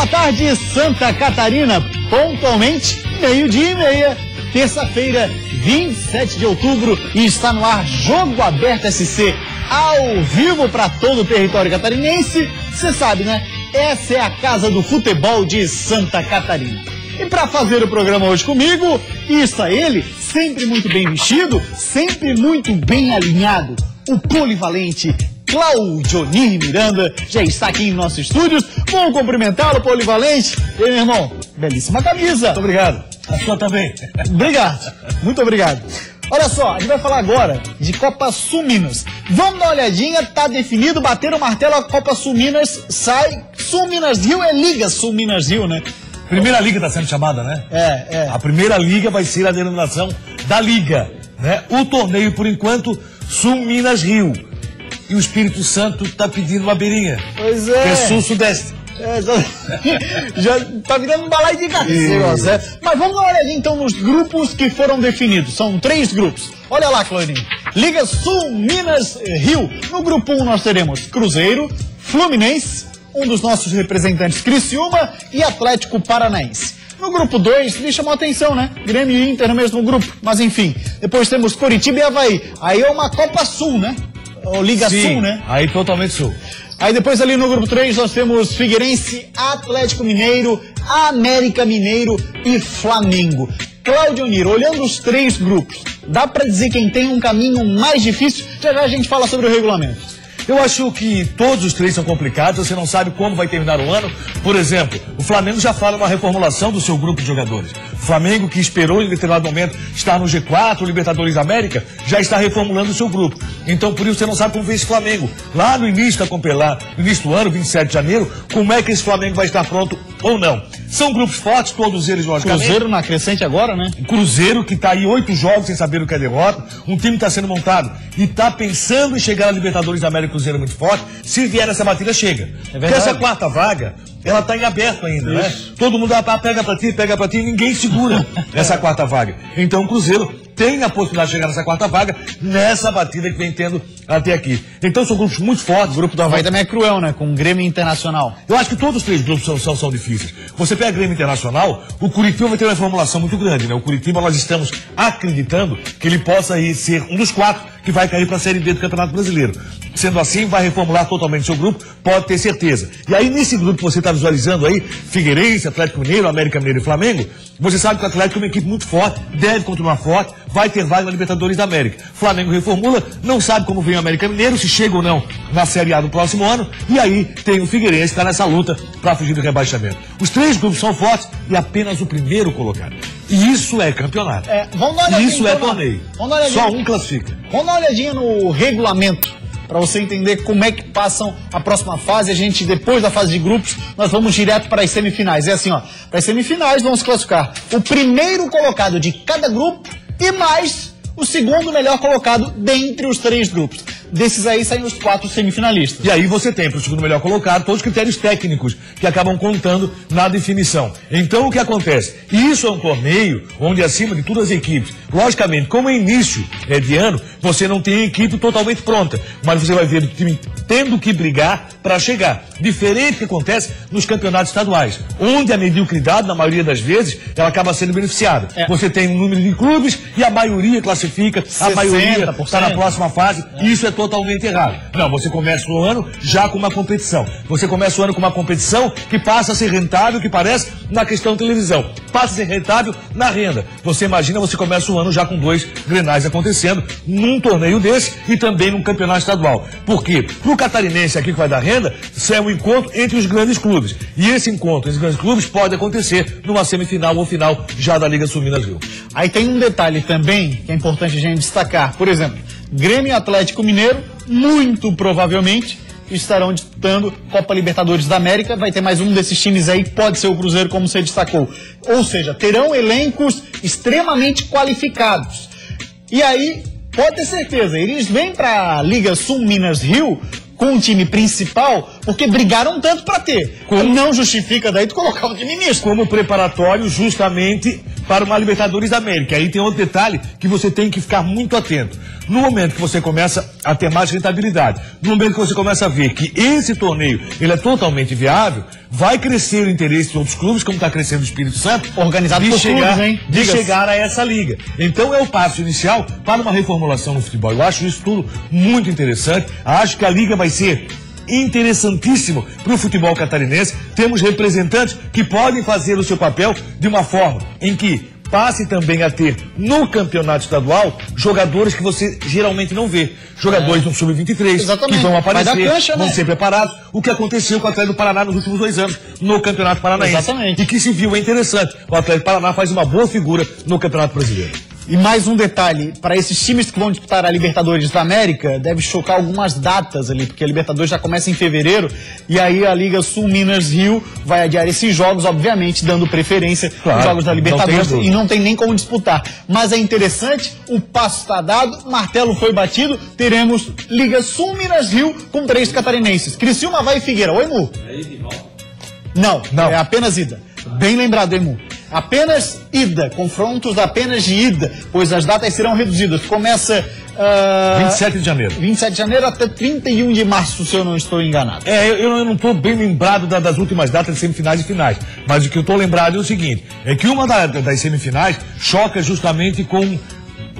Boa tarde, Santa Catarina. Pontualmente, 12:30, terça-feira, 27 de outubro, e está no ar Jogo Aberto SC, ao vivo para todo o território catarinense. Você sabe, né? Essa é a casa do futebol de Santa Catarina. E para fazer o programa hoje comigo, está ele, sempre muito bem vestido, sempre muito bem alinhado, o polivalente Claudionir Miranda já está aqui em nossos estúdios. Vamos cumprimentá-lo, polivalente. E aí, meu irmão, belíssima camisa. Muito obrigado. A sua também. Obrigado, muito obrigado. Olha só, a gente vai falar agora de Copa Sul Minas. Vamos dar uma olhadinha, tá definido, bater o martelo, a Copa Sul Minas sai. Sul Minas Rio é Liga Sul Minas Rio, né? Primeira Liga está sendo chamada, né? É. A Primeira Liga vai ser a denominação da Liga, né? O torneio, por enquanto, Sul Minas Rio. E o Espírito Santo está pedindo uma beirinha. Pois é. Que é Sul-Sudeste. Já tá virando um balaio de gato esse negócio, né? Mas vamos dar uma olhadinha então nos grupos que foram definidos. São 3 grupos. Olha lá, Claudinho. Liga Sul Minas Rio. No grupo 1 nós teremos Cruzeiro, Fluminense, um dos nossos representantes, Criciúma, e Atlético Paranaense. No grupo 2, me chamou a atenção, né? Grêmio e Inter no mesmo grupo. Mas enfim, depois temos Coritiba e Avaí. Aí é uma Copa Sul, né? Ou Liga Sim, Sul, né? Aí totalmente Sul. Aí depois ali no grupo 3 nós temos Figueirense, Atlético Mineiro, América Mineiro e Flamengo. Claudionir, olhando os 3 grupos, dá pra dizer quem tem um caminho mais difícil? Já a gente fala sobre o regulamento. Eu acho que todos os 3 são complicados, você não sabe como vai terminar o ano. Por exemplo, o Flamengo já fala uma reformulação do seu grupo de jogadores. O Flamengo, que esperou em determinado momento estar no G4, Libertadores da América, já está reformulando o seu grupo. Então, por isso, você não sabe como vê esse Flamengo. Lá no início da Compelar, no início do ano, 27 de janeiro, como é que esse Flamengo vai estar pronto ou não. São grupos fortes, todos eles, logicamente. Cruzeiro na crescente agora, né? O Cruzeiro, que está aí 8 jogos sem saber o que é derrota. Um time está sendo montado e está pensando em chegar à Libertadores da América. Cruzeiro é muito forte. Se vier essa batida, chega. Porque essa 4ª vaga, ela está em aberto ainda, né? Todo mundo pega pra ti, e ninguém segura essa 4ª vaga. Então o Cruzeiro tem a possibilidade de chegar nessa 4ª vaga, nessa batida que vem tendo até aqui. Então são grupos muito fortes. O grupo do Avaí também é cruel, né? Com o Grêmio Internacional. Eu acho que todos os 3 grupos são difíceis. Você pega Grêmio Internacional, o Curitiba vai ter uma reformulação muito grande, né? O Curitiba, nós estamos acreditando que ele possa aí ser um dos 4 que vai cair para a Série B do Campeonato Brasileiro. Sendo assim, vai reformular totalmente seu grupo, pode ter certeza. E aí, nesse grupo que você está visualizando aí, Figueirense, Atlético Mineiro, América Mineiro e Flamengo, você sabe que o Atlético é uma equipe muito forte, deve continuar forte, vai ter vaga na Libertadores da América. Flamengo reformula, não sabe como vem o América Mineiro, se chega ou não na Série A do próximo ano, e aí tem o Figueirense que está nessa luta para fugir do rebaixamento. Os 3 grupos são fortes e apenas o primeiro colocado. E isso é campeonato. Vamos dar uma olhadinha, isso é torneio. Só um classifica. Vamos dar uma olhadinha no regulamento, para você entender como é que passam a próxima fase. A gente, depois da fase de grupos, nós vamos direto para as semifinais. É assim, ó, para as semifinais vamos classificar o primeiro colocado de cada grupo e mais o segundo melhor colocado dentre os 3 grupos. Desses aí saem os 4 semifinalistas. E aí você tem para o segundo melhor colocado todos os critérios técnicos que acabam contando na definição. Então o que acontece? Isso é um torneio onde, acima de todas as equipes, logicamente, como é início de ano, você não tem a equipe totalmente pronta, mas você vai ver o time tendo que brigar para chegar. Diferente do que acontece nos campeonatos estaduais, onde a mediocridade, na maioria das vezes, ela acaba sendo beneficiada. Você tem um número de clubes e a maioria classifica, a maioria está na próxima fase. Isso é totalmente errado. Não, você começa o ano já com uma competição. Você começa o ano com uma competição que passa a ser rentável, que parece na questão televisão. Passa a ser rentável na renda. Você imagina, você começa o ano já com 2 grenais acontecendo num torneio desse e também num campeonato estadual. Por quê? Pro catarinense aqui que vai dar renda, isso é um encontro entre os grandes clubes. E esse encontro entre os grandes clubes pode acontecer numa semifinal ou final já da Liga Sul Minas Rio. Aí tem um detalhe também que é importante a gente destacar. Por exemplo, Grêmio e Atlético Mineiro, muito provavelmente, estarão disputando Copa Libertadores da América. Vai ter mais um desses times aí, pode ser o Cruzeiro, como você destacou. Ou seja, terão elencos extremamente qualificados. E aí, pode ter certeza, eles vêm para a Liga Sul Minas Rio com o time principal, porque brigaram tanto para ter. Não justifica daí tu colocar o time misto. Como preparatório justamente para uma Libertadores da América. Aí tem outro detalhe que você tem que ficar muito atento. No momento que você começa a ter mais rentabilidade, no momento que você começa a ver que esse torneio ele é totalmente viável, vai crescer o interesse de outros clubes, como está crescendo o Espírito Santo, organizado por clubes, hein? De chegar a essa liga. Então é o passo inicial para uma reformulação no futebol. Eu acho isso tudo muito interessante. Acho que a liga vai ser interessantíssimo para o futebol catarinense. Temos representantes que podem fazer o seu papel de uma forma em que passe também a ter no campeonato estadual jogadores que você geralmente não vê. Jogadores do Sub-23 que vão aparecer, cancha, vão ser preparados. O que aconteceu com o Atlético do Paraná nos últimos 2 anos no Campeonato Paranaense. Exatamente. E que se viu é interessante. O Atlético do Paraná faz uma boa figura no Campeonato Brasileiro. E mais um detalhe, para esses times que vão disputar a Libertadores da América, deve chocar algumas datas ali, porque a Libertadores já começa em fevereiro, e aí a Liga Sul-Minas-Rio vai adiar esses jogos, obviamente, dando preferência aos jogos da Libertadores, e não tem nem como disputar. Mas é interessante, o passo está dado, o martelo foi batido, teremos Liga Sul-Minas-Rio com 3 catarinenses. Criciúma, Avaí e Figueira. Oi, Mu? Não, é apenas ida. Bem lembrado, Emu. Apenas ida, confrontos apenas de ida, pois as datas serão reduzidas. Começa 27 de janeiro. 27 de janeiro até 31 de março, se eu não estou enganado. Eu não estou bem lembrado das últimas datas de semifinais e finais, mas o que eu estou lembrado é o seguinte, é que uma das semifinais choca justamente com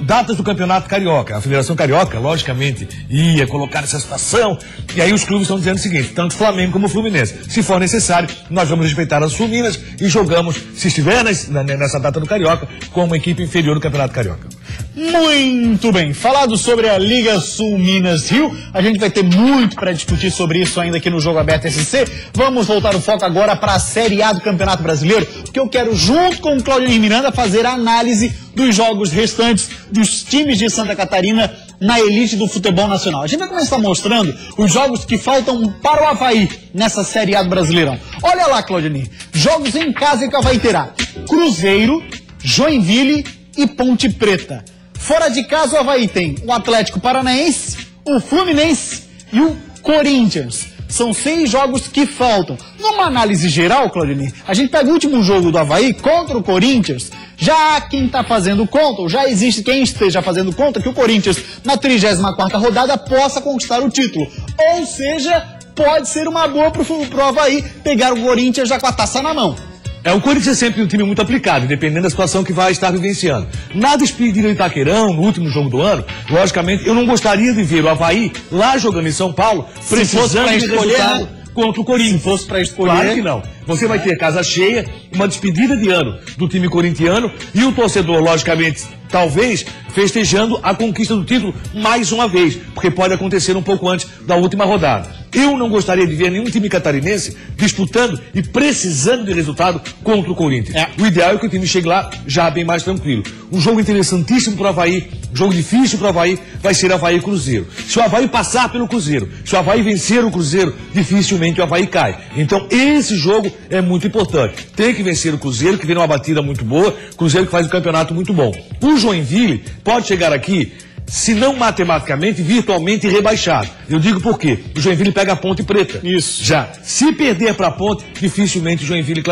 datas do Campeonato Carioca. A Federação Carioca, logicamente, ia colocar essa situação, e aí os clubes estão dizendo o seguinte, tanto Flamengo como Fluminense, se for necessário, nós vamos respeitar as Sul-Minas e jogamos, se estiver nessa data do Carioca, como equipe inferior do Campeonato Carioca. Muito bem, falado sobre a Liga Sul-Minas-Rio, a gente vai ter muito para discutir sobre isso ainda aqui no Jogo Aberto SC. Vamos voltar o foco agora para a Série A do Campeonato Brasileiro, porque eu quero, junto com o Claudio Miranda, fazer a análise dos jogos restantes dos times de Santa Catarina na elite do futebol nacional. A gente vai começar mostrando os jogos que faltam para o Avaí nessa Série A do Brasileirão. Olha lá, Claudionir, jogos em casa que o Avaí terá: Cruzeiro, Joinville e Ponte Preta. Fora de casa, o Avaí tem o Atlético Paranaense, o Fluminense e o Corinthians. São 6 jogos que faltam. Numa análise geral, Claudionir, a gente pega o último jogo do Avaí contra o Corinthians. Já há quem está fazendo conta, ou já existe quem esteja fazendo conta, que o Corinthians, na 34ª rodada, possa conquistar o título. Ou seja, pode ser uma boa pro Avaí pegar o Corinthians já com a taça na mão. O Corinthians é sempre um time muito aplicado, dependendo da situação que vai estar vivenciando. Na despedida de Itaquerão, no último jogo do ano, logicamente, eu não gostaria de ver o Avaí lá jogando em São Paulo, precisando de resultado contra o Corinthians. Se fosse para escolher... Claro que não. Você vai ter casa cheia, uma despedida de ano do time corintiano e o torcedor, logicamente, talvez festejando a conquista do título mais uma vez, porque pode acontecer um pouco antes da última rodada. Eu não gostaria de ver nenhum time catarinense disputando e precisando de resultado contra o Corinthians. O ideal é que o time chegue lá já bem mais tranquilo. Um jogo interessantíssimo para o Avaí, um jogo difícil para o Avaí, vai ser Avaí e Cruzeiro. Se o Avaí passar pelo Cruzeiro, se o Avaí vencer o Cruzeiro, dificilmente o Avaí cai. Então esse jogo é muito importante. Tem que vencer o Cruzeiro, que vem numa batida muito boa, Cruzeiro que faz um campeonato muito bom. O Joinville pode chegar aqui, se não matematicamente, virtualmente rebaixado. Eu digo por quê? O Joinville pega a Ponte Preta. Isso. Já. Se perder para a Ponte, dificilmente o Joinville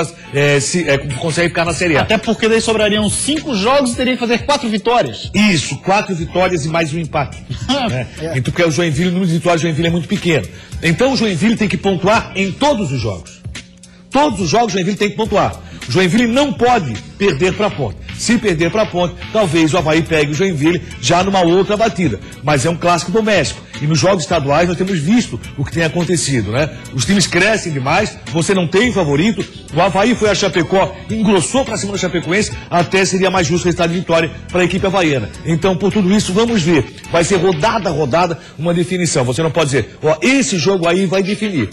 consegue ficar na Série A. Até porque daí sobrariam 5 jogos e teria que fazer 4 vitórias. Isso, 4 vitórias e mais um empate. Então, porque o Joinville, o número de vitórias do Joinville é muito pequeno. Então o Joinville tem que pontuar em todos os jogos. Todos os jogos o Joinville tem que pontuar. O Joinville não pode perder para a Ponte. Se perder para a Ponte, talvez o Avaí pegue o Joinville já numa outra batida. Mas é um clássico doméstico. E nos jogos estaduais nós temos visto o que tem acontecido, né? Os times crescem demais, você não tem favorito. O Avaí foi a Chapecó, engrossou para cima da Chapecoense, até seria mais justo o resultado de vitória para a equipe havaiana. Então, por tudo isso, vamos ver. Vai ser rodada a rodada uma definição. Você não pode dizer, esse jogo aí vai definir.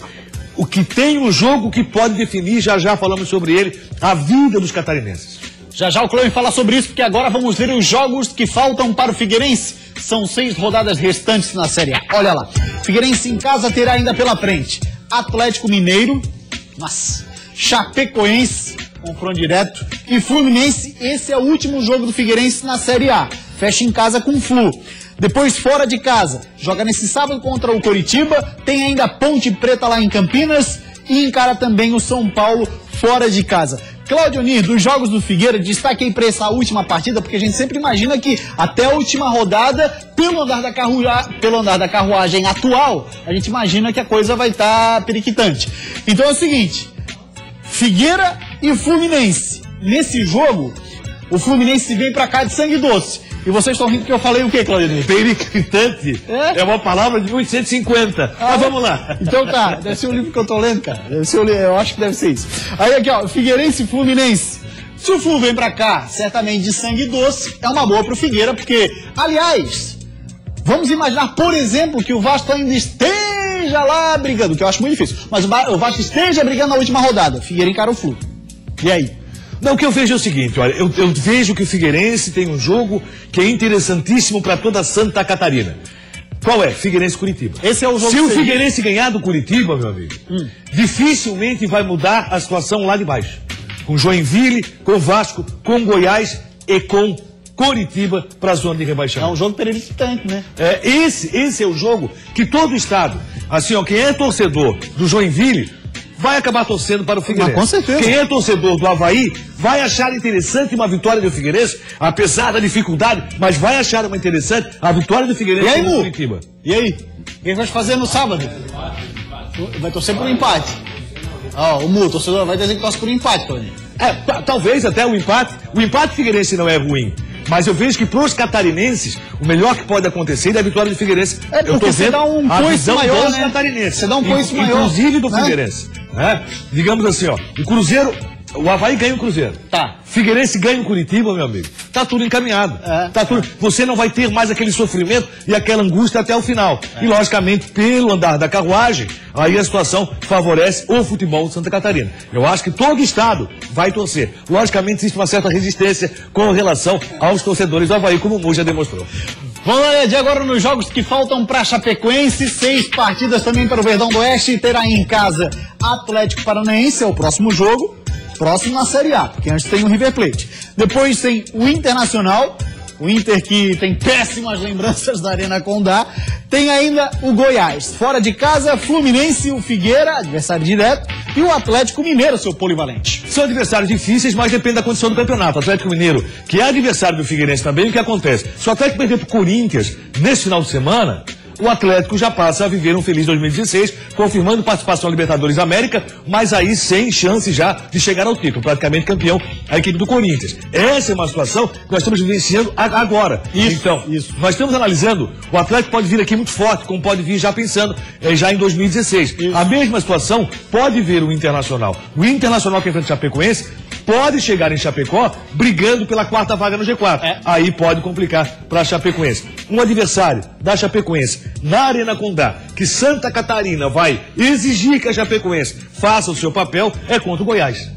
O que tem um jogo que pode definir, já falamos sobre ele, a vida dos catarinenses. Já o Cleuin fala sobre isso, porque agora vamos ver os jogos que faltam para o Figueirense. São 6 rodadas restantes na Série A. Olha lá, Figueirense em casa terá ainda pela frente Atlético Mineiro, Chapecoense, confronto direto, e Fluminense. Esse é o último jogo do Figueirense na Série A. Fecha em casa com o Flu. Depois, fora de casa, joga nesse sábado contra o Coritiba, tem ainda a Ponte Preta lá em Campinas e encara também o São Paulo fora de casa. Claudionir, dos jogos do Figueira, destaque aí para essa última partida, porque a gente sempre imagina que até a última rodada, pelo andar da carruagem atual, a gente imagina que a coisa vai estar periquitante. Então é o seguinte, Figueira e Fluminense. Nesse jogo, o Fluminense vem pra cá de sangue doce. E vocês estão rindo que eu falei o quê, Claudinei? Periclitante é uma palavra de 1850. Mas vamos lá. Então tá, deve ser o livro que eu tô lendo, cara. Deve ser eu acho que deve ser isso. Aí aqui, ó, Figueirense e Fluminense. Se o Flu vem pra cá, certamente de sangue doce, é uma boa pro Figueira, porque, aliás, vamos imaginar, por exemplo, que o Vasco ainda esteja lá brigando, que eu acho muito difícil, mas o Vasco esteja brigando na última rodada. Figueira encara o Flu. E aí? Não, o que eu vejo é o seguinte, olha, eu vejo que o Figueirense tem um jogo que é interessantíssimo para toda Santa Catarina. Qual é? Figueirense e Curitiba. Esse é o jogo. Se o Figueirense ganhar do Curitiba, meu amigo, dificilmente vai mudar a situação lá de baixo. Com Joinville, com Vasco, com Goiás e com Curitiba para a zona de rebaixamento. É um jogo periclitante, né? Esse é o jogo que todo estado, assim, ó, quem é torcedor do Joinville vai acabar torcendo para o Figueirense. Mas com certeza. Quem é torcedor do Avaí vai achar interessante uma vitória do Figueirense, apesar da dificuldade, mas vai achar uma interessante a vitória do Figueirense contra o Curitiba. E aí? O que vai fazer no sábado? Vai torcer por um empate. Ó, o torcedor vai dizer que torce por um empate, Tony. Talvez até o empate. O empate Figueirense não é ruim. Mas eu vejo que para os catarinenses, o melhor que pode acontecer é a vitória do Figueirense. Eu tô vendo você dá um coice maior, dos né? catarinenses. Você dá um coice maior. Inclusive do Figueirense. Né? Digamos assim, ó, o Cruzeiro, o Avaí ganha o Cruzeiro. Tá. Figueirense ganha o Curitiba, meu amigo. Tá tudo encaminhado. Tá tudo. Você não vai ter mais aquele sofrimento e aquela angústia até o final. E, logicamente, pelo andar da carruagem, aí a situação favorece o futebol de Santa Catarina. Eu acho que todo estado vai torcer. Logicamente, existe uma certa resistência com relação aos torcedores do Avaí, como o Mu já demonstrou. Vamos lá, de agora nos jogos que faltam para Chapecoense, 6 partidas também para o Verdão do Oeste, e terá em casa Atlético Paranaense, é o próximo jogo, próximo na Série A, porque antes tem o River Plate. Depois tem o Internacional, o Inter que tem péssimas lembranças da Arena Condá. Tem ainda o Goiás, fora de casa, Fluminense, o Figueira, adversário direto, e o Atlético Mineiro, seu polivalente. São adversários difíceis, mas depende da condição do campeonato. O Atlético Mineiro, que é adversário do Figueirense também, o que acontece? Se o Atlético perder para o Corinthians nesse final de semana, o Atlético já passa a viver um feliz 2016, confirmando participação na Libertadores América, mas aí sem chance já de chegar ao título, praticamente campeão a equipe do Corinthians. Essa é uma situação que nós estamos vivenciando agora. Então, nós estamos analisando, o Atlético pode vir aqui muito forte, como pode vir já pensando já em 2016. A mesma situação pode vir o Internacional. O Internacional que enfrenta o Chapecoense pode chegar em Chapecó brigando pela 4ª vaga no G4. Aí pode complicar para a Chapecoense. Um adversário da Chapecoense na Arena Condá, que Santa Catarina vai exigir que a Chapecoense faça o seu papel, é contra o Goiás.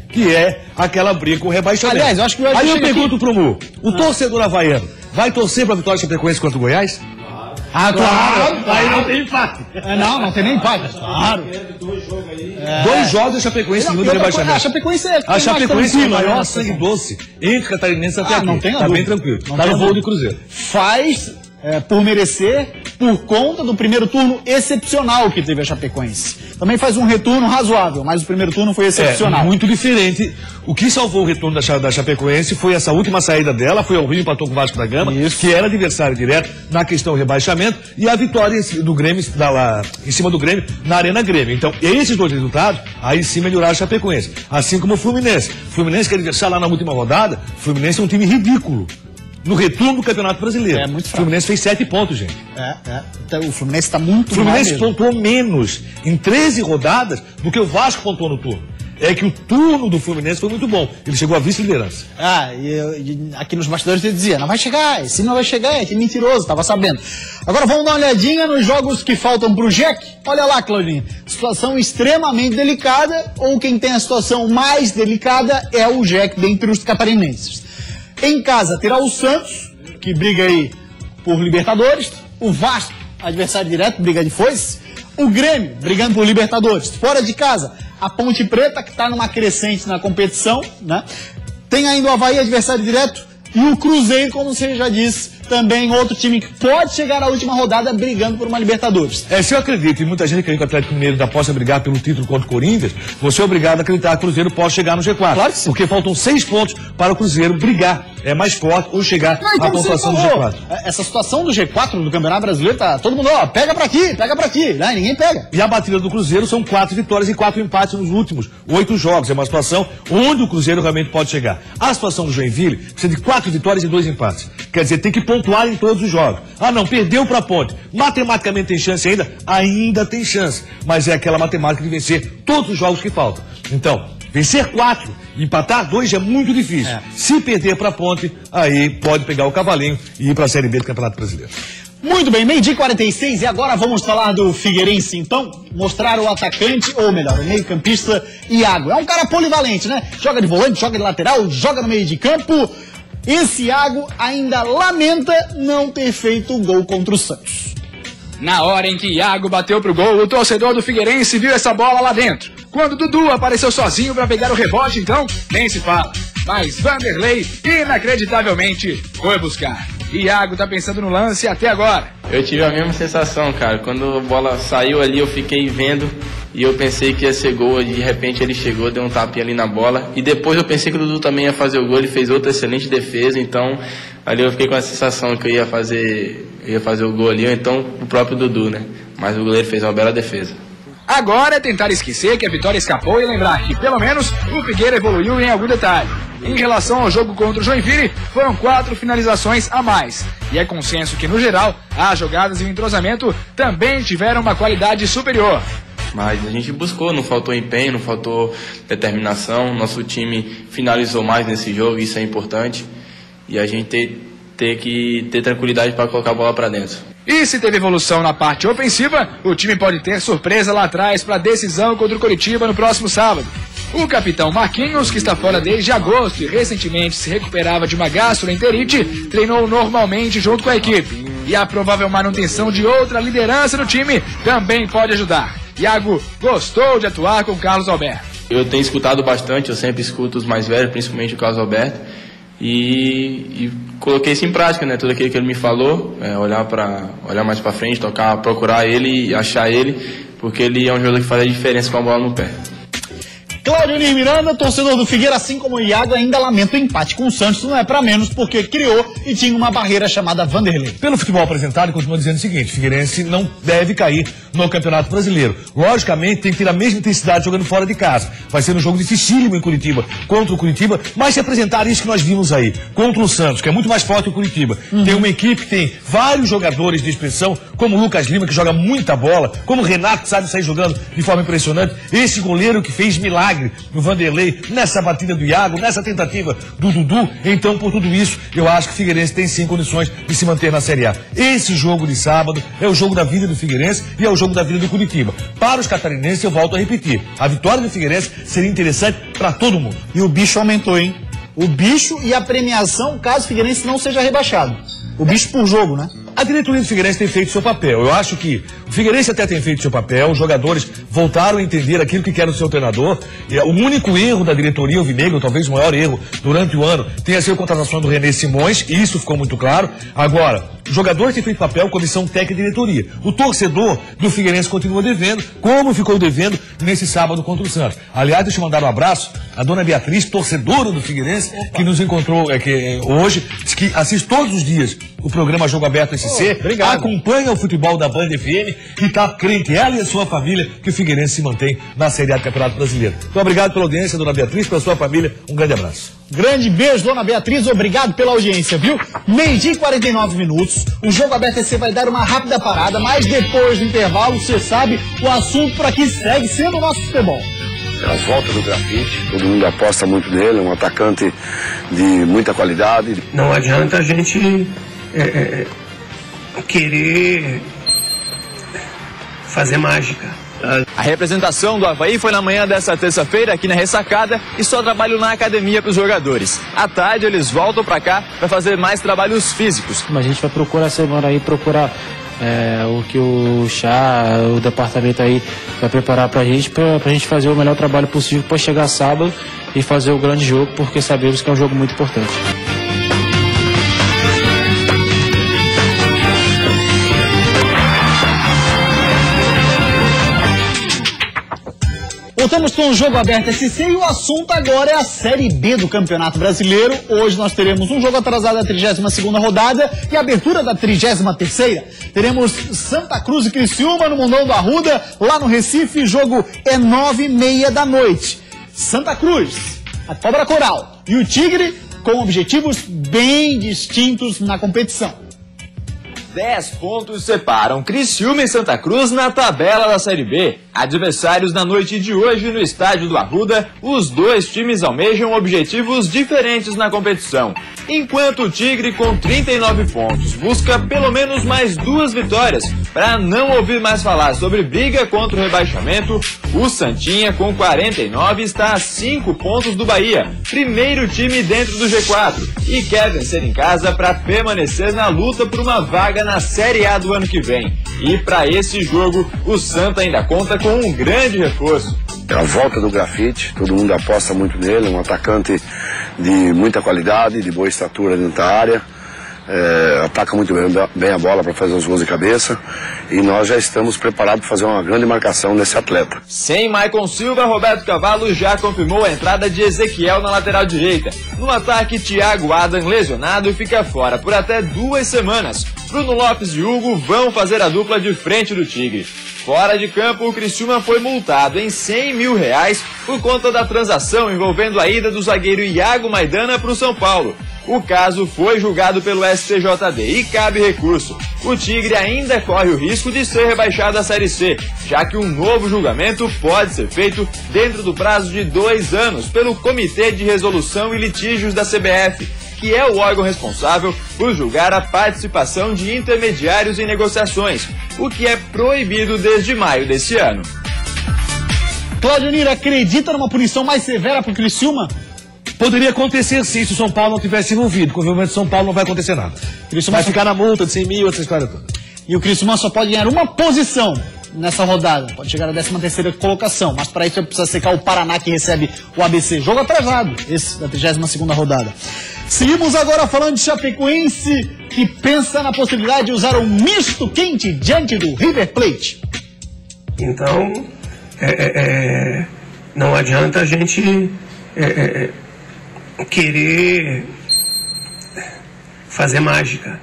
Que é aquela briga com o rebaixamento. Aliás, eu acho que aí eu pergunto pro Mu, o torcedor havaiano vai torcer para a vitória da Chapecoense contra o Goiás? Claro. Aí não tem empate. Não tem nem empate. Claro. 2 jogos a Chapecoense no rebaixamento. A Chapecoense é o maior sangue doce entre catarinenses até aqui. Não tem tá bem tranquilo. Tá no voo do Cruzeiro. Faz por merecer, por conta do primeiro turno excepcional que teve a Chapecoense. Também faz um retorno razoável, mas o primeiro turno foi excepcional. Muito diferente. O que salvou o retorno da Chapecoense foi essa última saída dela, foi ao Rio, empatou com o Vasco da Gama, que era adversário direto na questão do rebaixamento, e a vitória do Grêmio, em cima do Grêmio, na Arena Grêmio. Então, esses 2 resultados, aí sim melhoraram a Chapecoense. Assim como o Fluminense. O Fluminense, que é adversário lá na última rodada, o Fluminense é um time ridículo. No retorno do Campeonato Brasileiro. É muito fraco. O Fluminense fez 7 pontos, gente. Então, o Fluminense está muito mal. O Fluminense pontuou menos em 13 rodadas do que o Vasco pontuou no turno. É que o turno do Fluminense foi muito bom. Ele chegou à vice-liderança. E aqui nos bastidores ele dizia, não vai chegar, esse não vai chegar, que mentiroso, estava sabendo. Agora vamos dar uma olhadinha nos jogos que faltam pro Jack. Olha lá, Claudinho, situação extremamente delicada, ou quem tem a situação mais delicada é o Jack dentre os catarinenses. Em casa terá o Santos, que briga aí por Libertadores, o Vasco, adversário direto, briga de foice, o Grêmio, brigando por Libertadores. Fora de casa, a Ponte Preta, que está numa crescente na competição, né? Tem ainda o Avaí, adversário direto, e o Cruzeiro, como você já disse, também outro time que pode chegar à última rodada brigando por uma Libertadores. Se eu acredito, e muita gente acredita que o Atlético Mineiro ainda possa brigar pelo título contra o Corinthians, você é obrigado a acreditar que o Cruzeiro pode chegar no G4. Claro que sim. Porque faltam 6 pontos para o Cruzeiro brigar mais forte ou chegar à pontuação do G4. Essa situação do G4 do Campeonato Brasileiro, tá todo mundo, pega pra aqui, né? Ninguém pega. E a batida do Cruzeiro são 4 vitórias e 4 empates nos últimos 8 jogos. É uma situação onde o Cruzeiro realmente pode chegar. A situação do Joinville precisa de 4 vitórias e 2 empates. Quer dizer, tem que pontuar em todos os jogos. Não, perdeu pra Ponte. Matematicamente tem chance ainda? Ainda tem chance. Mas é aquela matemática de vencer todos os jogos que faltam. Então, vencer 4, empatar 2 é muito difícil. Se perder pra Ponte, aí pode pegar o cavalinho e ir pra Série B do Campeonato Brasileiro. Muito bem, 12h46 e agora vamos falar do Figueirense, então, mostrar o atacante, ou melhor, o meio-campista Iago. É um cara polivalente, né? Joga de volante, joga de lateral, joga no meio de campo. Esse Iago ainda lamenta não ter feito o gol contra o Santos. Na hora em que Iago bateu pro gol, o torcedor do Figueirense viu essa bola lá dentro. Quando Dudu apareceu sozinho para pegar o rebote, então, nem se fala. Mas Vanderlei, inacreditavelmente, foi buscar. Iago tá pensando no lance até agora. Eu tive a mesma sensação, cara. Quando a bola saiu ali, eu fiquei vendo e eu pensei que ia ser gol. De repente ele chegou, deu um tapinha ali na bola. E depois eu pensei que o Dudu também ia fazer o gol. Ele fez outra excelente defesa. Então ali eu fiquei com a sensação que eu ia fazer o gol ali. Ou então o próprio Dudu, né? Mas o goleiro fez uma bela defesa. Agora é tentar esquecer que a vitória escapou e lembrar que, pelo menos, o Figueira evoluiu em algum detalhe. Em relação ao jogo contra o Joinville, foram 4 finalizações a mais. E é consenso que, no geral, as jogadas e o entrosamento também tiveram uma qualidade superior. Mas a gente buscou, não faltou empenho, não faltou determinação. Nosso time finalizou mais nesse jogo, isso é importante. E a gente ter que ter tranquilidade para colocar a bola para dentro. E se teve evolução na parte ofensiva, o time pode ter surpresa lá atrás para a decisão contra o Coritiba no próximo sábado. O capitão Marquinhos, que está fora desde agosto e recentemente se recuperava de uma gastroenterite, treinou normalmente junto com a equipe. E a provável manutenção de outra liderança no time também pode ajudar. Iago gostou de atuar com Carlos Alberto. Eu tenho escutado bastante, eu sempre escuto os mais velhos, principalmente o Carlos Alberto. E coloquei isso em prática, né? Tudo aquilo que ele me falou, olhar mais para frente, procurar ele e achar ele, porque ele é um jogador que faz a diferença com a bola no pé. Claudionir Miranda, torcedor do Figueira, assim como o Iago, ainda lamenta o empate com o Santos, não é pra menos, porque criou e tinha uma barreira chamada Vanderlei. Pelo futebol apresentado, continua dizendo o seguinte: Figueirense não deve cair no Campeonato Brasileiro. Logicamente, tem que ter a mesma intensidade jogando fora de casa. Vai ser um jogo dificílimo em Curitiba, contra o Curitiba, mas se apresentar isso que nós vimos aí, contra o Santos, que é muito mais forte que o Curitiba. Tem uma equipe que tem vários jogadores de expressão, como o Lucas Lima, que joga muita bola, como o Renato, que sabe sair jogando de forma impressionante, esse goleiro que fez milagre no Vanderlei, nessa batida do Iago, nessa tentativa do Dudu. Então, por tudo isso, eu acho que o Figueirense tem sim condições de se manter na Série A. Esse jogo de sábado é o jogo da vida do Figueirense e é o jogo da vida do Curitiba. Para os catarinenses, eu volto a repetir, a vitória do Figueirense seria interessante para todo mundo. E o bicho aumentou, hein? O bicho e a premiação, caso o Figueirense não seja rebaixado. O bicho por jogo, né? A diretoria do Figueirense tem feito seu papel. Eu acho que o Figueirense até tem feito seu papel, os jogadores voltaram a entender aquilo que quer o seu treinador. O único erro da diretoria alvinegra, talvez o maior erro durante o ano, tenha sido a contratação do René Simões, e isso ficou muito claro. Agora, os jogadores têm feito papel, comissão técnica e diretoria. O torcedor do Figueirense continua devendo, como ficou devendo nesse sábado contra o Santos. Aliás, deixa eu mandar um abraço à dona Beatriz, torcedora do Figueirense, que nos encontrou hoje, que assiste todos os dias o programa Jogo Aberto SC, acompanha o futebol da Band FM e está crente, ela e a sua família, que o Figueirense se mantém na Série A do Campeonato Brasileiro. Então, obrigado pela audiência, dona Beatriz, pela sua família, um grande abraço. Grande beijo, dona Beatriz, obrigado pela audiência, viu? 12h49, o Jogo Aberto SC vai dar uma rápida parada, mas depois do intervalo, você sabe, o assunto por aqui segue sendo o nosso futebol. A volta do Grafite, todo mundo aposta muito nele, é um atacante de muita qualidade. Não adianta a gente querer fazer mágica. A representação do Avaí foi na manhã dessa terça-feira aqui na Ressacada e só trabalho na academia para os jogadores. À tarde eles voltam para cá para fazer mais trabalhos físicos. A gente vai procurar semana aí, o que o Chá, o departamento aí vai preparar pra gente fazer o melhor trabalho possível para chegar sábado e fazer o grande jogo, porque sabemos que é um jogo muito importante. Voltamos com o Jogo Aberto SC e o assunto agora é a Série B do Campeonato Brasileiro. Hoje nós teremos um jogo atrasado da 32ª rodada e a abertura da 33ª. Teremos Santa Cruz e Criciúma no Mundão do Arruda, lá no Recife. O jogo é 9h30 da noite. Santa Cruz, a Cobra Coral e o Tigre com objetivos bem distintos na competição. 10 pontos separam Criciúma e Santa Cruz na tabela da Série B. Adversários na noite de hoje no estádio do Arruda, os dois times almejam objetivos diferentes na competição. Enquanto o Tigre, com 39 pontos, busca pelo menos mais 2 vitórias para não ouvir mais falar sobre briga contra o rebaixamento, o Santinha, com 49, está a 5 pontos do Bahia, primeiro time dentro do G4, e quer vencer em casa para permanecer na luta por uma vaga na Série A do ano que vem. E para esse jogo, o Santa ainda conta com um grande reforço. A volta do Grafite, todo mundo aposta muito nele, um atacante de muita qualidade, de boa estatura dentro da área, ataca muito bem a bola para fazer os gols de cabeça, e nós já estamos preparados para fazer uma grande marcação nesse atleta. Sem Maicon Silva, Roberto Cavalo já confirmou a entrada de Ezequiel na lateral direita. No ataque, Thiago Adam, lesionado, fica fora por até 2 semanas. Bruno Lopes e Hugo vão fazer a dupla de frente do Tigre. Fora de campo, o Criciúma foi multado em R$100 mil por conta da transação envolvendo a ida do zagueiro Iago Maidana para o São Paulo. O caso foi julgado pelo STJD e cabe recurso. O Tigre ainda corre o risco de ser rebaixado à Série C, já que um novo julgamento pode ser feito dentro do prazo de 2 anos pelo Comitê de Resolução e Litígios da CBF, que é o órgão responsável por julgar a participação de intermediários em negociações, o que é proibido desde maio desse ano. Cláudio Nira, acredita numa punição mais severa para o Criciúma? Poderia acontecer sim, se o São Paulo não tivesse envolvido. Com o envolvimento de São Paulo não vai acontecer nada. Vai ficar na multa de 100 mil, essa história toda. E o Criciúma só pode ganhar uma posição nessa rodada. Pode chegar à 13ª colocação. Mas para isso precisa secar o Paraná, que recebe o ABC. Jogo atrasado, esse da 32ª rodada. Seguimos agora falando de Chapecoense, que pensa na possibilidade de usar um misto quente diante do River Plate. Então, não adianta a gente querer fazer mágica.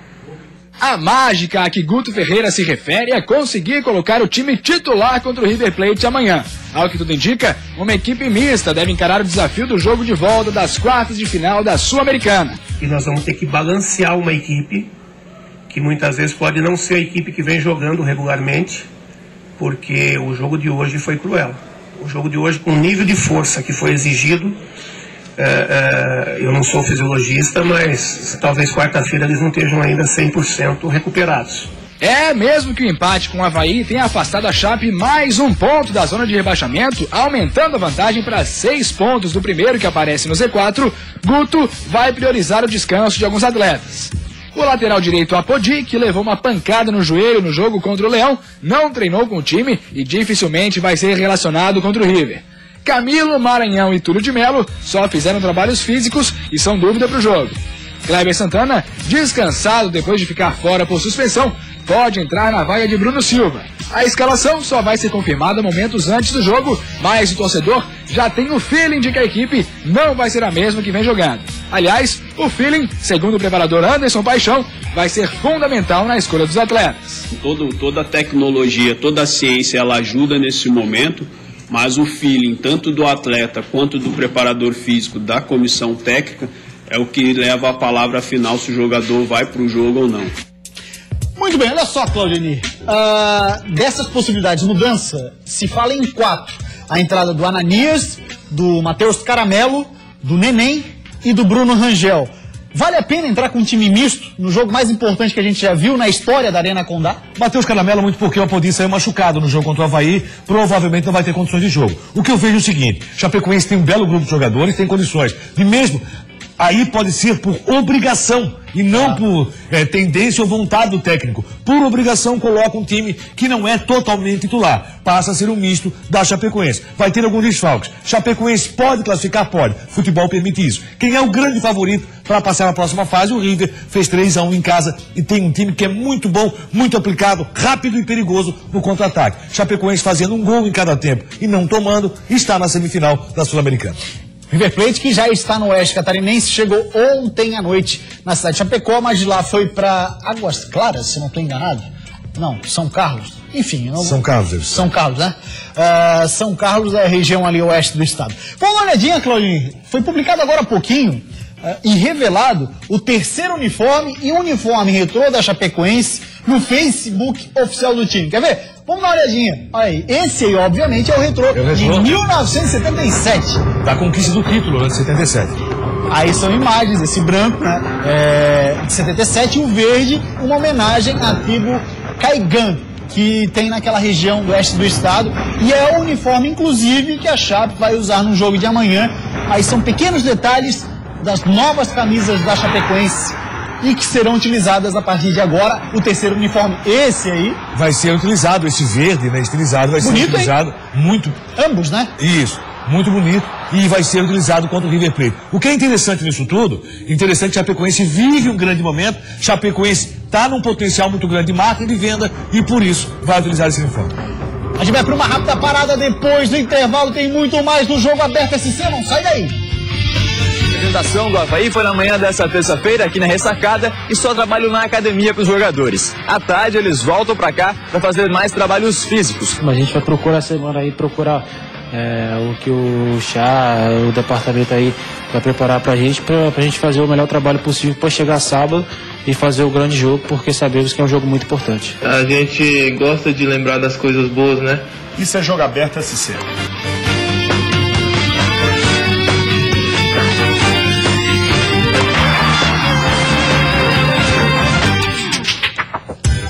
A mágica a que Guto Ferreira se refere é conseguir colocar o time titular contra o River Plate amanhã. Ao que tudo indica, uma equipe mista deve encarar o desafio do jogo de volta das quartas de final da Sul-Americana. E nós vamos ter que balancear uma equipe que muitas vezes pode não ser a equipe que vem jogando regularmente, porque o jogo de hoje foi cruel. O jogo de hoje, com o nível de força que foi exigido, eu não sou fisiologista, mas talvez quarta-feira eles não estejam ainda 100% recuperados. É mesmo que o empate com o Avaí tenha afastado a Chape mais 1 ponto da zona de rebaixamento, aumentando a vantagem para 6 pontos do primeiro que aparece no Z4, Guto vai priorizar o descanso de alguns atletas. O lateral direito Apodi, que levou uma pancada no joelho no jogo contra o Leão, não treinou com o time e dificilmente vai ser relacionado contra o River. Camilo, Maranhão e Túlio de Melo só fizeram trabalhos físicos e são dúvida para o jogo. Kleber Santana, descansado depois de ficar fora por suspensão, pode entrar na vaga de Bruno Silva. A escalação só vai ser confirmada momentos antes do jogo, mas o torcedor já tem o feeling de que a equipe não vai ser a mesma que vem jogando. Aliás, o feeling, segundo o preparador Anderson Paixão, vai ser fundamental na escolha dos atletas. Toda a tecnologia, toda a ciência, ela ajuda nesse momento, mas o feeling, tanto do atleta quanto do preparador físico, da comissão técnica, é o que leva a palavra final se o jogador vai para o jogo ou não. Muito bem, olha só, Claudionir. Dessas possibilidades de mudança, se fala em 4. A entrada do Ananias, do Matheus Caramelo, do Neném e do Bruno Rangel. Vale a pena entrar com um time misto no jogo mais importante que a gente já viu na história da Arena Condá? Matheus Caramelo, muito porque o Apodi saiu machucado no jogo contra o Avaí, provavelmente não vai ter condições de jogo. O que eu vejo é o seguinte: Chapecoense tem um belo grupo de jogadores, tem condições de mesmo aí pode ser por obrigação e não por tendência ou vontade do técnico. Por obrigação coloca um time que não é totalmente titular, passa a ser um misto da Chapecoense. Vai ter alguns desfalques. Chapecoense pode classificar? Pode. Futebol permite isso. Quem é o grande favorito para passar na próxima fase? O River fez 3-1 em casa e tem um time que é muito bom, muito aplicado, rápido e perigoso no contra-ataque. Chapecoense fazendo um gol em cada tempo e não tomando, está na semifinal da Sul-Americana. River Plate, que já está no Oeste Catarinense, chegou ontem à noite na cidade de Chapecó, mas de lá foi para Águas Claras, se não estou enganado. Não, São Carlos. Enfim. São Carlos. São Carlos, né? São Carlos é a região ali oeste do estado. Vamos dar uma olhadinha, Claudinho. Foi publicado agora há pouquinho e revelado o terceiro uniforme e uniforme retrô da Chapecoense no Facebook oficial do time. Quer ver? Vamos dar uma olhadinha. Olha aí. Esse aí, obviamente, é o retrô de 1977. Da conquista do título, né, de 77. Aí são imagens, esse branco, né, de 77, e o verde, uma homenagem à tribo Caigan, que tem naquela região do oeste do estado, e é o uniforme, inclusive, que a Chape vai usar no jogo de amanhã. Aí são pequenos detalhes das novas camisas da Chapecoense e que serão utilizadas a partir de agora. O terceiro uniforme, esse aí, vai ser utilizado, esse verde, né, estilizado, vai bonito, ser utilizado, hein? Muito. Ambos, né? Isso, muito bonito, e vai ser utilizado contra o River Plate. O que é interessante nisso tudo, interessante que Chapecoense vive um grande momento, Chapecoense está num potencial muito grande de marca e de venda, e por isso vai utilizar esse uniforme. A gente vai para uma rápida parada, depois do intervalo tem muito mais do Jogo Aberto SC, não sai daí. A apresentação do Avaí foi na manhã dessa terça-feira aqui na Ressacada e só trabalho na academia para os jogadores. À tarde eles voltam para cá para fazer mais trabalhos físicos. A gente vai procurar semana aí, o que o Chá, o departamento aí vai preparar pra gente fazer o melhor trabalho possível para chegar sábado e fazer o grande jogo, porque sabemos que é um jogo muito importante. A gente gosta de lembrar das coisas boas, né? Isso é Jogo Aberto SC.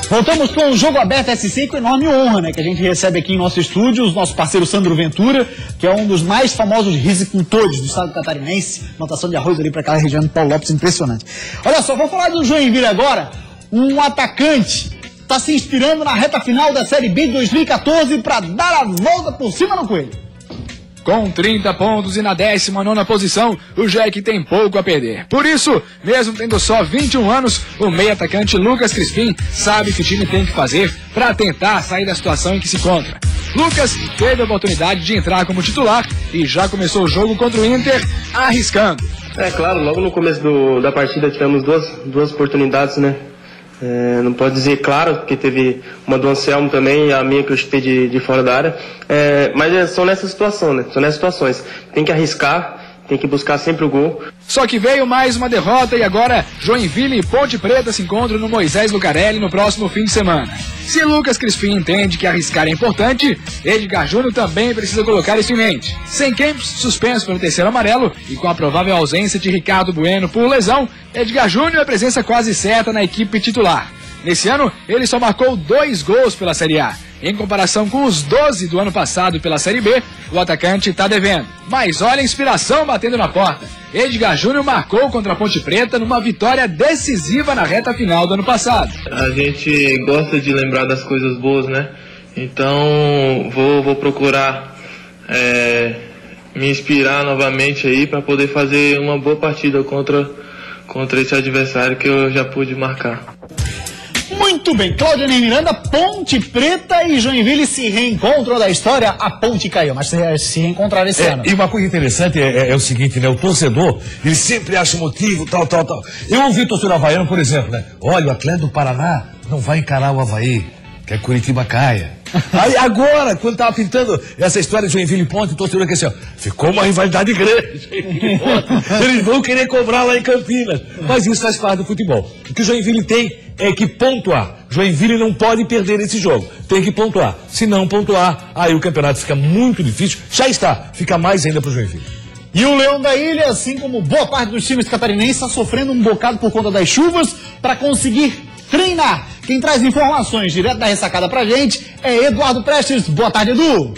Voltamos com o Jogo Aberto SC, com enorme honra, né, que a gente recebe aqui em nosso estúdio, o nosso parceiro Sandro Ventura, que é um dos mais famosos risicultores do estado catarinense, plantação de arroz ali para aquela região de Paulo Lopes, impressionante. Olha só, vamos falar do Joinville agora, um atacante está se inspirando na reta final da Série B de 2014 para dar a volta por cima no coelho. Com 30 pontos e na 19ª posição, o Jack tem pouco a perder. Por isso, mesmo tendo só 21 anos, o meio-atacante Lucas Crispim sabe o que o time tem que fazer para tentar sair da situação em que se encontra. Lucas teve a oportunidade de entrar como titular e já começou o jogo contra o Inter arriscando. É claro, logo no começo da partida tivemos duas oportunidades, né? Não pode dizer claro, porque teve uma do Anselmo também e a minha que eu chutei de fora da área. Mas são nessa situação, né? São nessas situações. Tem que arriscar, tem que buscar sempre o gol. Só que veio mais uma derrota e agora Joinville e Ponte Preta se encontram no Moisés Lucarelli no próximo fim de semana. Se Lucas Crispim entende que arriscar é importante, Edgar Júnior também precisa colocar isso em mente. Sem Kempis, suspenso pelo terceiro amarelo e com a provável ausência de Ricardo Bueno por lesão, Edgar Júnior é presença quase certa na equipe titular. Nesse ano, ele só marcou 2 gols pela Série A. Em comparação com os 12 do ano passado pela Série B, o atacante está devendo. Mas olha a inspiração batendo na porta. Edgar Júnior marcou contra a Ponte Preta numa vitória decisiva na reta final do ano passado. A gente gosta de lembrar das coisas boas, né? Então vou procurar me inspirar novamente aí para poder fazer uma boa partida contra esse adversário que eu já pude marcar. Muito bem, Cláudio Ney Miranda, Ponte Preta e Joinville se reencontram da história, a ponte caiu, mas se reencontraram esse ano. E uma coisa interessante é o seguinte, né, o torcedor, ele sempre acha motivo, tal. Eu ouvi o torcedor havaiano, por exemplo, né, olha, o Atlético do Paraná não vai encarar o Avaí, que Curitiba caia. Aí agora, quando tava pintando essa história de Joinville e Ponte, o torcedor quer assim, ó, ficou uma rivalidade grande. Eles vão querer cobrar lá em Campinas. Mas isso faz parte do futebol. O que o Joinville tem é que pontuar. Joinville não pode perder esse jogo. Tem que pontuar. Se não pontuar, aí o campeonato fica muito difícil. Já está, fica mais ainda pro Joinville. E o Leão da Ilha, assim como boa parte dos times catarinenses, está sofrendo um bocado por conta das chuvas para conseguir treinar. Quem traz informações direto da ressacada pra gente é Eduardo Prestes. Boa tarde, Edu.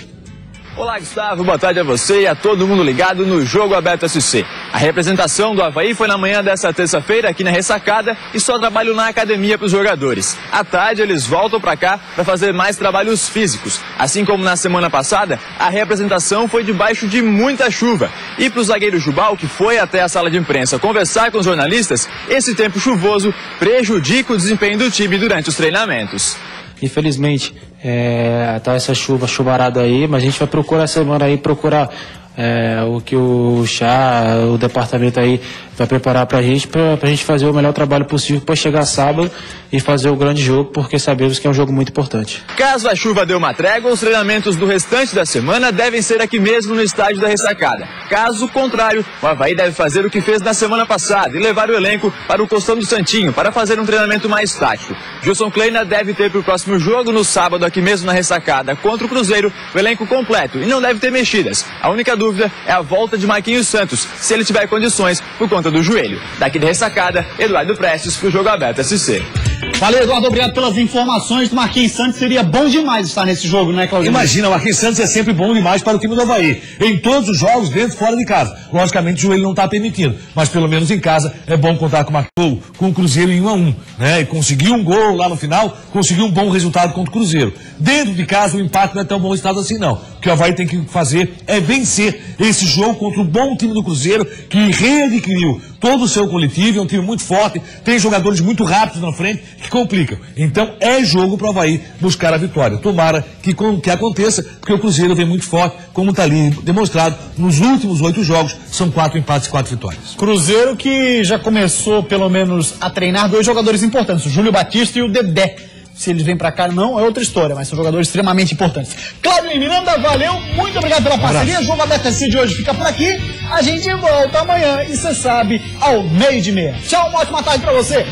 Olá, Gustavo, boa tarde a você e a todo mundo ligado no Jogo Aberto SC. A representação do Avaí foi na manhã dessa terça-feira aqui na Ressacada e só trabalho na academia para os jogadores. À tarde eles voltam para cá para fazer mais trabalhos físicos. Assim como na semana passada, a representação foi debaixo de muita chuva. E para o zagueiro Jubal, que foi até a sala de imprensa conversar com os jornalistas, esse tempo chuvoso prejudica o desempenho do time durante os treinamentos. Infelizmente, tá essa chuvarada aí, mas a gente vai procurar essa semana aí, o que o Chá, o departamento aí vai preparar pra gente fazer o melhor trabalho possível para chegar sábado e fazer o grande jogo, porque sabemos que é um jogo muito importante. Caso a chuva dê uma trégua, os treinamentos do restante da semana devem ser aqui mesmo no estádio da Ressacada. Caso contrário, o Avaí deve fazer o que fez na semana passada e levar o elenco para o Costão do Santinho para fazer um treinamento mais tático. Gilson Kleina deve ter para o próximo jogo no sábado aqui mesmo na Ressacada contra o Cruzeiro o elenco completo e não deve ter mexidas. A única dúvida é a volta de Marquinhos Santos, se ele tiver condições por conta do joelho. Daqui de Ressacada, Eduardo Prestes para o Jogo Aberto SC. Valeu, Eduardo, obrigado pelas informações do Marquinhos Santos. Seria bom demais estar nesse jogo, né, Claudio? Imagina, o Marquinhos Santos é sempre bom demais para o time do Avaí. Em todos os jogos, dentro e fora de casa. Logicamente, o joelho não está permitindo, mas pelo menos em casa é bom contar com o Cruzeiro em 1-1, né? E conseguiu um gol lá no final, conseguiu um bom resultado contra o Cruzeiro. Dentro de casa, o empate não é tão bom resultado assim, não. O que o Avaí tem que fazer é vencer esse jogo contra o bom time do Cruzeiro, que readquiriu todo o seu coletivo, é um time muito forte, tem jogadores muito rápidos na frente, que complicam. Então é jogo para o Avaí buscar a vitória. Tomara que aconteça, porque o Cruzeiro vem muito forte, como está ali demonstrado nos últimos 8 jogos, são 4 empates e 4 vitórias. Cruzeiro que já começou, pelo menos, a treinar 2 jogadores importantes, o Júlio Batista e o Dedé. Se eles vêm pra cá, não, é outra história, mas são jogadores extremamente importantes. Cláudio Miranda, valeu, muito obrigado pela parceria. Jogo Aberto SC de hoje fica por aqui. A gente volta amanhã, e você sabe, ao 12:30. Tchau, uma ótima tarde pra você.